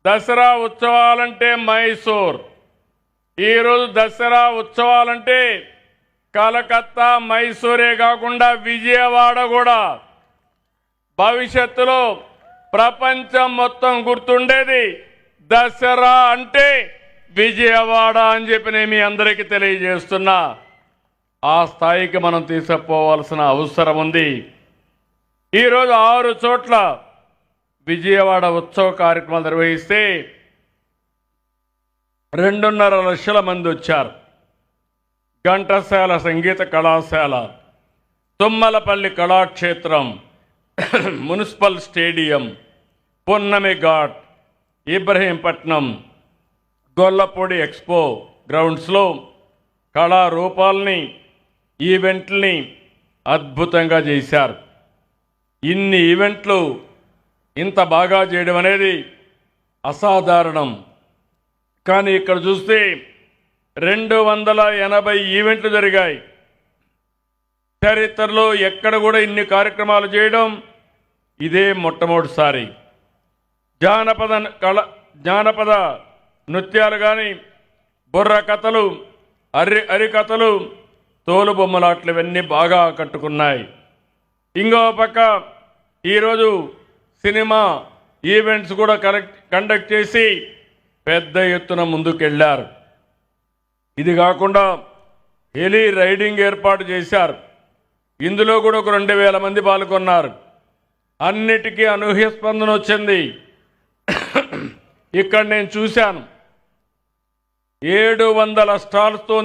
దసరా ఉత్సవాలంటే మైసూర్, ఈరోజు దసరా ఉత్సవాలంటే కలకత్తా మైసూరే కాకుండా విజయవాడ కూడా భవిష్యత్తులో ప్రపంచం మొత్తం గుర్తుండేది దసరా అంటే విజయవాడ అని చెప్పి నేను మీ అందరికీ తెలియజేస్తున్నా. ఆ స్థాయికి మనం తీసుకుపోవాల్సిన అవసరం ఉంది. ఈరోజు 6 చోట్ల విజయవాడ ఉత్సవ కార్యక్రమాలు నిర్వహిస్తే 2.5 లక్షల మంది వచ్చారు. ఘంటసాల సంగీత కళాశాల, తుమ్మలపల్లి కళాక్షేత్రం, మున్సిపల్ స్టేడియం, పున్నమి ఘాట్, ఇబ్రహీంపట్నం, గొల్లపూడి ఎక్స్పో గ్రౌండ్స్లో కళారూపాలని, ఈవెంట్లని అద్భుతంగా చేశారు. ఇన్ని ఈవెంట్లు ఇంత బాగా చేయడం అనేది అసాధారణం. కానీ ఇక్కడ చూస్తే 280 ఈవెంట్లు జరిగాయి. చరిత్రలో ఎక్కడ కూడా ఇన్ని కార్యక్రమాలు చేయడం ఇదే మొట్టమొదటిసారి. జానపద నృత్యాలు కానీ, బుర్ర కథలు, అరికథలు, తోలుబొమ్మలాట్లు ఇవన్నీ బాగా ఆకట్టుకున్నాయి. ఇంకో పక్క ఈరోజు సినిమా ఈవెంట్స్ కూడా కండక్ట్ చేసి పెద్ద ఎత్తున ముందుకెళ్లారు. ఇది కాకుండా హెలీ రైడింగ్ ఏర్పాటు చేశారు. ఇందులో కూడా ఒక 2,000 మంది పాల్గొన్నారు. అన్నిటికీ అనూహ్య స్పందన వచ్చింది. ఇక్కడ నేను చూశాను 700 స్టాల్స్తో